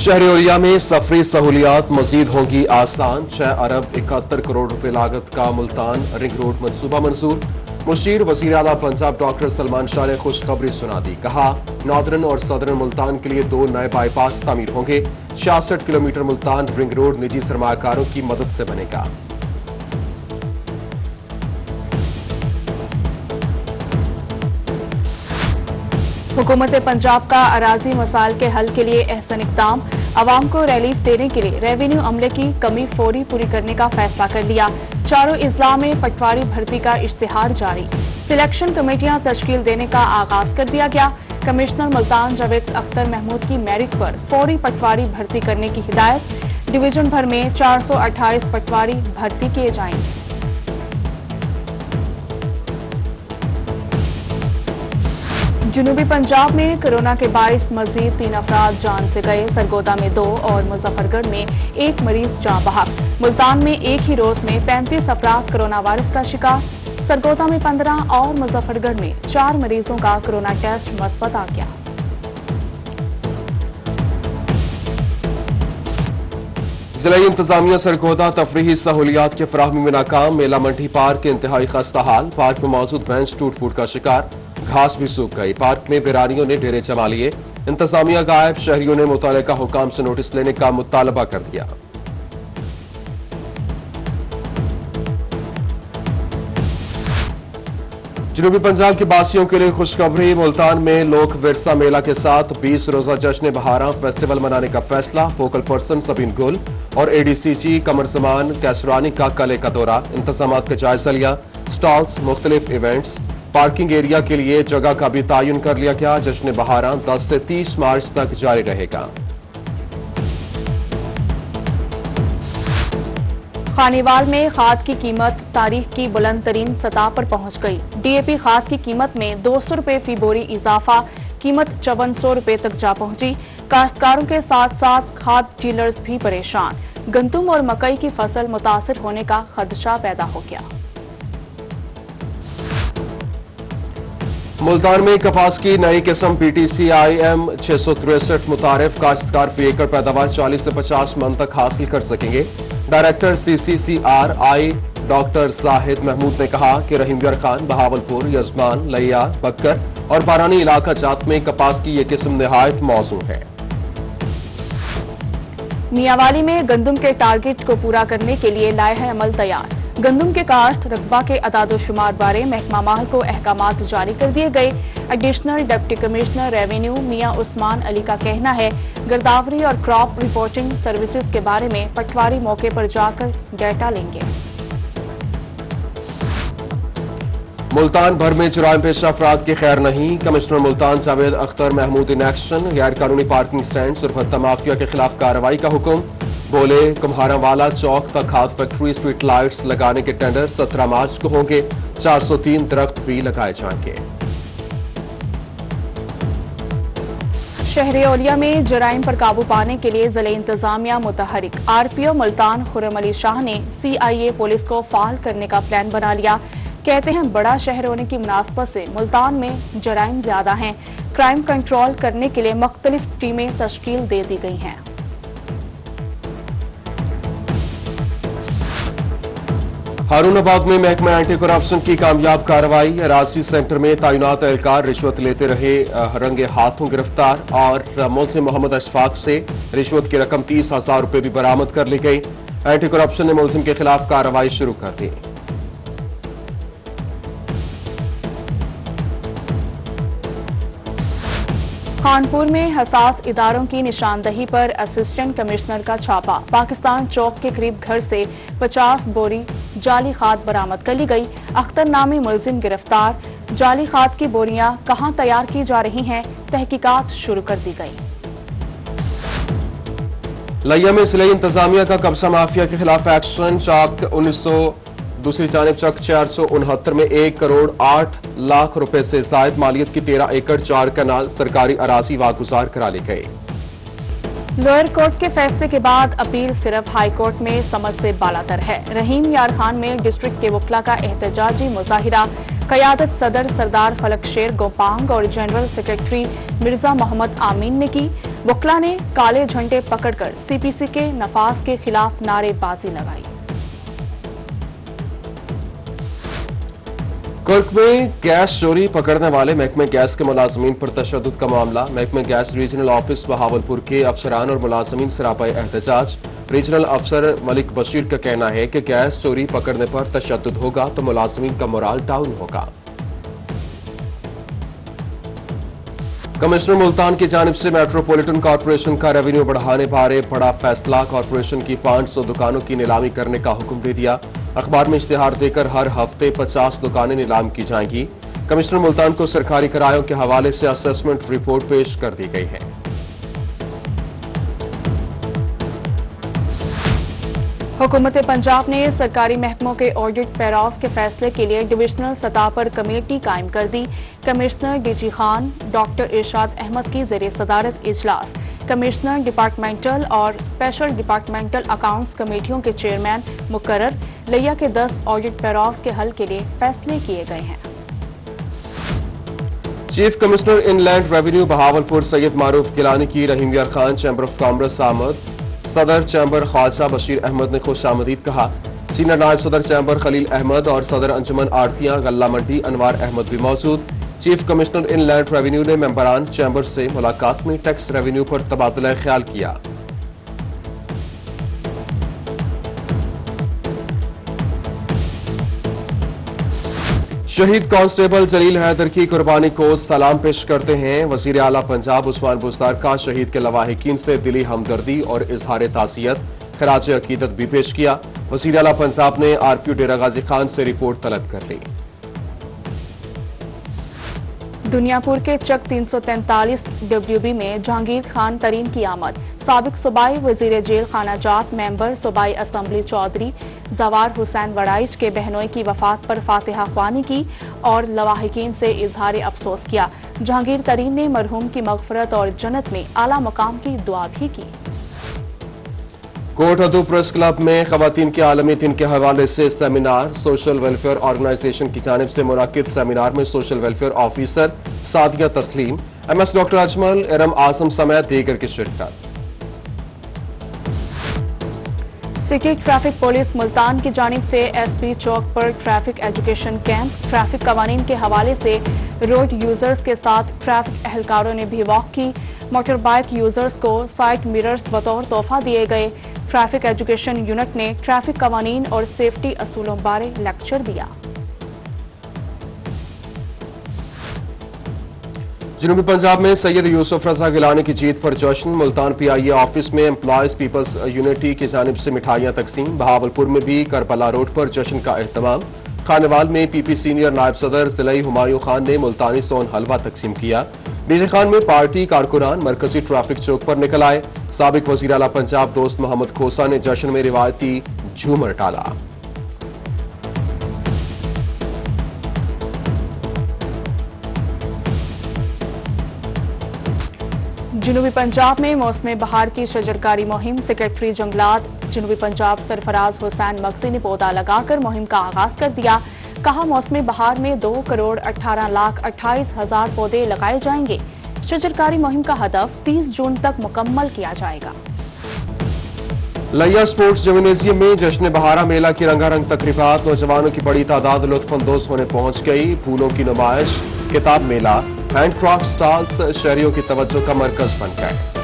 शहर ओलिया में सफरी सहूलियात मजीद होंगी आसान। 6 अरब 71 करोड़ रुपए लागत का मुल्तान रिंग रोड मंसूबा मंजूर। मुशीर वजीर आला पंजाब डॉक्टर सलमान शाह ने खुशखबरी सुना दी। कहा, नॉर्दर्न और सदर्न मुल्तान के लिए 2 नए बाईपास तामीर होंगे। 66 किलोमीटर मुल्तान रिंग रोड निजी सरमाकारों की मदद से बनेगा। हुकूमत पंजाब का अराजी मसाइल के हल के लिए अहसन इक़दाम। आवाम को रिलीफ देने के लिए रेवेन्यू अमले की कमी फौरी पूरी करने का फैसला कर लिया। चारों इजला में पटवारी भर्ती का इश्तिहार जारी। सिलेक्शन कमेटियां तश्कील देने का आगाज कर दिया गया। कमिश्नर मुल्तान जावेद अख्तर महमूद की मेरिट पर फौरी पटवारी भर्ती करने की हिदायत। डिवीजन भर में 428 पटवारी भर्ती किए जाएंगे। जनूबी पंजाब में कोरोना के बाइस मजीद 3 अफराद जान से गए। सरगोदा में 2 और मुजफ्फरगढ़ में 1 मरीज जाँ बहक। मुल्तान में एक ही रोज में 35 अफराद कोरोना वायरस का शिकार। सरगोदा में 15 और मुजफ्फरगढ़ में 4 मरीजों का कोरोना टेस्ट मस्बत आ गया। जिला इंतजामिया सरगोदा तफरीही सहूलियात की फराहमी में नाकाम। मेला मंडी पार्क के इंतहाई खस्ता हाल। पार्क में मौजूद बेंच टूट फूट का शिकार। घास भी सूख गई। पार्क में बिरानियों ने डेरे जमा लिए। इंतजामिया गायब। शहरियों ने मुतल्लिका हुकाम से नोटिस लेने का मुतालबा कर दिया। जनूबी पंजाब के बासियों के लिए खुशखबरी। मुल्तान में लोक विरसा मेला के साथ 20 रोजा जश्न बहारा फेस्टिवल मनाने का फैसला। फोकल पर्सन सबीन गुल और एडीसीजी कमर जमान कैसरानी का कल का दौरा। इंतजामात का जायजा लिया। स्टॉल्स, मुख्तलिफ इवेंट्स, पार्किंग एरिया के लिए जगह का भी तयन कर लिया गया। जश्न बहारा 10 से 30 मार्च तक जारी रहेगा। खानेवाल में खाद की कीमत तारीख की बुलंद तरीन सतह पर पहुंच गई। डीएपी खाद की कीमत में 200 रुपए फी बोरी इजाफा। कीमत 5400 रुपए तक जा पहुंची। काश्तकारों के साथ साथ खाद डीलर्स भी परेशान। गंदम और मकई की फसल मुतासिर होने का खदशा पैदा हो गया। मुल्तान में कपास की नई किस्म PTCIM 663 मुतारिफ। काश्तकार फी एकड़ पैदावार 40 से 50 मन तक हासिल कर सकेंगे। Director CCCRI doctor Zahid Mahmood ने कहा कि रहीमगर खान, बहावलपुर, यजमान, लैया, बक्कर और बारानी इलाका जात में कपास की ये किस्म निहायत मौजूद है। मियांवाली में गंदम के टारगेट को पूरा करने के लिए लाए अमल तैयार। गंदम के काश्त रकबा के अदादोशुमार बारे महकमा माह को अहकामात जारी कर दिए गए। एडिशनल डिप्टी कमिश्नर रेवेन्यू मियां उस्मान अली का कहना है, गिरदावरी और क्रॉप रिपोर्टिंग सर्विसेज के बारे में पटवारी मौके पर जाकर डेटा लेंगे। मुल्तान भर में जुराइम पेश अफराद की खैर नहीं। Commissioner Multan Javed Akhtar Mahmood in action. गैर कानूनी पार्किंग स्टैंड और भत्ता माफिया के खिलाफ कार्रवाई का हुक्म। बोले, कुम्हारावाला चौक तक खाद फैक्ट्री स्ट्रीट लाइट्स लगाने के टेंडर 17 मार्च को होंगे। 403 दरख्त भी लगाए जाएंगे। शहर ओलिया में जराइम पर काबू पाने के लिए जिले इंतजामिया मुतहरिक। RPO मुल्तान खुर्रम अली शाह ने CIA पुलिस को फाल करने का प्लान बना लिया। कहते हैं, बड़ा शहर होने की मुनासबत से मुल्तान में जराइम ज्यादा हैं। क्राइम कंट्रोल करने के लिए मुख्तलिफ टीमें तश्कील दे दी गई हैं। हारूनाबाद में महकमा एंटी करप्शन की कामयाब कार्रवाई। अराजी सेंटर में तैनात एहलकार रिश्वत लेते रहे रंगे हाथों गिरफ्तार और मुल्जिम मोहम्मद अशफाक से रिश्वत की रकम 30,000 रुपए भी बरामद कर ली गई। एंटी करप्शन ने मुल्जिम के खिलाफ कार्रवाई शुरू कर दी। कानपुर में हसास इदारों की निशानदही पर असिस्टेंट कमिश्नर का छापा। पाकिस्तान चौक के करीब घर से 50 बोरी जाली खाद बरामद कर ली गई। अख्तर नामी मुल्जिम गिरफ्तार। जाली खाद की बोरियां कहां तैयार की जा रही हैं, तहकीकात शुरू कर दी गई। लैया में जिले इंतजामिया का कब्जा माफिया के खिलाफ एक्शन। चाक 1900 दूसरी जानिब चक 469 में 1 करोड़ 8 लाख रुपए से जायद मालियत की 13 एकड़ 4 कनाल सरकारी अराजी वागुजार करा ली गई। लोअर कोर्ट के फैसले के बाद अपील सिर्फ हाई कोर्ट में समझ से बालातर है। रहीम यार खान में डिस्ट्रिक्ट के वकला का एहतजाजी मुजाहिरा। क़यादत सदर सरदार फलक शेर गोपांग और जनरल सेक्रेटरी मिर्जा मोहम्मद आमीन ने की। वकला ने काले झंडे पकड़कर सीपीसी के नफाज के खिलाफ नारेबाजी लगाई। कुर्क में गैस चोरी पकड़ने वाले महकमे गैस के मुलाजमीन पर तशद्दुद का मामला। महकमे गैस रीजनल ऑफिस बहावलपुर के अफसरान और मुलाजमीन सरापाए एहतजाज। रीजनल अफसर मलिक बशीर का कहना है कि गैस चोरी पकड़ने पर तशद्दुद होगा तो मुलाजमीन का मोराल डाउन होगा। कमिश्नर मुल्तान की जानिब से मेट्रोपॉलिटन कॉरपोरेशन का रेवेन्यू बढ़ाने बारे बड़ा फैसला। कॉरपोरेशन की 500 दुकानों की नीलामी करने का हुक्म दे दिया। अखबार में इश्तिहार देकर हर हफ्ते 50 दुकानें नीलाम की जाएंगी। कमिश्नर मुल्तान को सरकारी किरायों के हवाले से असेसमेंट रिपोर्ट पेश कर दी गई है। हुकूमत पंजाब ने सरकारी महकमों के ऑडिट पैराव के फैसले के लिए डिविजनल सतह पर कमेटी कायम कर दी। कमिश्नर डीजी खान डॉक्टर इरशाद अहमद की ज़ेरे सदारत इजलास। कमिश्नर डिपार्टमेंटल और स्पेशल डिपार्टमेंटल अकाउंट्स कमेटियों के चेयरमैन मुकर्रर। लिया के 10 ऑडिट पैराव के हल के लिए फैसले किए गए हैं। Chief commissioner inland revenue Bahawalpur Syed Maroof Gilani की रहीम यार खान चैम्बर ऑफ कॉमर्स आमद। सदर चैम्बर ख्वाजा बशीर अहमद ने खुश आमदीद कहा। सीनियर नायब सदर चैम्बर खलील अहमद और सदर अंजुमन आड़तियां गल्ला मंडी अनवार अहमद भी मौजूद। चीफ कमिश्नर इनलैंड रेवेन्यू ने मेंबरान चैम्बर से मुलाकात में टैक्स रेवेन्यू पर तबादला ख्याल किया। शहीद कांस्टेबल जलील हैदर की कुर्बानी को सलाम पेश करते हैं। वजीर आला पंजाब उस्मान बुज़दार का शहीद के लवाहिकीन से दिली हमदर्दी और इजहार ताज़ियत खराज अकीदत भी पेश किया। वजीर आला पंजाब ने आरपीओ डेरा गाजी खान से रिपोर्ट तलब कर ली। दुनियापुर के चक 343 डब्ल्यूबी में जहांगीर खान तरीन की आमद। साबिक सूबाई वजीर जेल खानाजात मेंबर सूबाई असम्बली चौधरी जवार हुसैन वड़ाइच के बहनोई की वफात पर फातिहा ख्वानी की और लवाहिकीन से इजहार अफसोस किया। जहांगीर तरीन ने मरहूम की मगफरत और जन्नत में आला मकाम की दुआ भी की। कोट हदू प्रेस क्लब में खवातीन के आलमी दिन के हवाले से सेमिनार। सोशल वेलफेयर ऑर्गेनाइजेशन की जानिब से मुनाकिद सेमिनार में सोशल वेलफेयर ऑफिसर सादिया तस्लीम, एमएस डॉक्टर अजमल, इरम आजम समेत दीगर की शिरकत। सिटी ट्रैफिक पुलिस मुल्तान की जानिब से एसपी चौक पर ट्रैफिक एजुकेशन कैंप। ट्रैफिक कवानीन के हवाले से रोड यूजर्स के साथ ट्रैफिक एहलकारों ने भी वॉक की। मोटर बाइक यूजर्स को साइड मिरर्स बतौर तोहफा दिए गए। ट्रैफिक एजुकेशन यूनिट ने ट्रैफिक कवानीन और सेफ्टी असूलों बारे लेक्चर दिया। जनूबी पंजाब में सैयद यूसुफ रजा गिलानी की जीत पर जश्न। मुल्तान पीआईए ऑफिस में एम्प्लॉयज पीपल्स यूनिटी की जानिब से मिठाइयां तकसीम। बहावलपुर में भी करबला रोड पर जश्न का एहतमाम। खानेवाल में पीपी सीनियर नायब सदर जिलाई हुमायूं खान ने मुल्तानी सोन हलवा तकसीम किया। डीजे खान में पार्टी कारकुनान मरकजी ट्रैफिक चौक पर निकल आए। साबिक वजीर आला पंजाब दोस्त मोहम्मद खोसा ने जश्न में रिवायती झूमर डाला। जनूबी पंजाब में मौसम बहार की शजरकारी मुहिम। सेक्रेटरी जंगलात जनूबी पंजाब सरफराज हुसैन मगसी ने पौधा लगाकर मुहिम का आगाज कर दिया। कहा मौसम बहार में 2,18,28,000 पौधे लगाए जाएंगे। शजरकारी मुहिम का हदफ 30 जून तक मुकम्मल किया जाएगा। लिया स्पोर्ट्स जिम्नेजियम में जश्न बहारा मेला की रंगारंग तकरीबात। नौजवानों की बड़ी तादाद लुत्फअंदोज होने पहुंच गई। फूलों की नुमाइश, किताब मेला, हैंडक्राफ्ट स्टॉल्स शहरियों की तवज्जो का मरकज बन गए।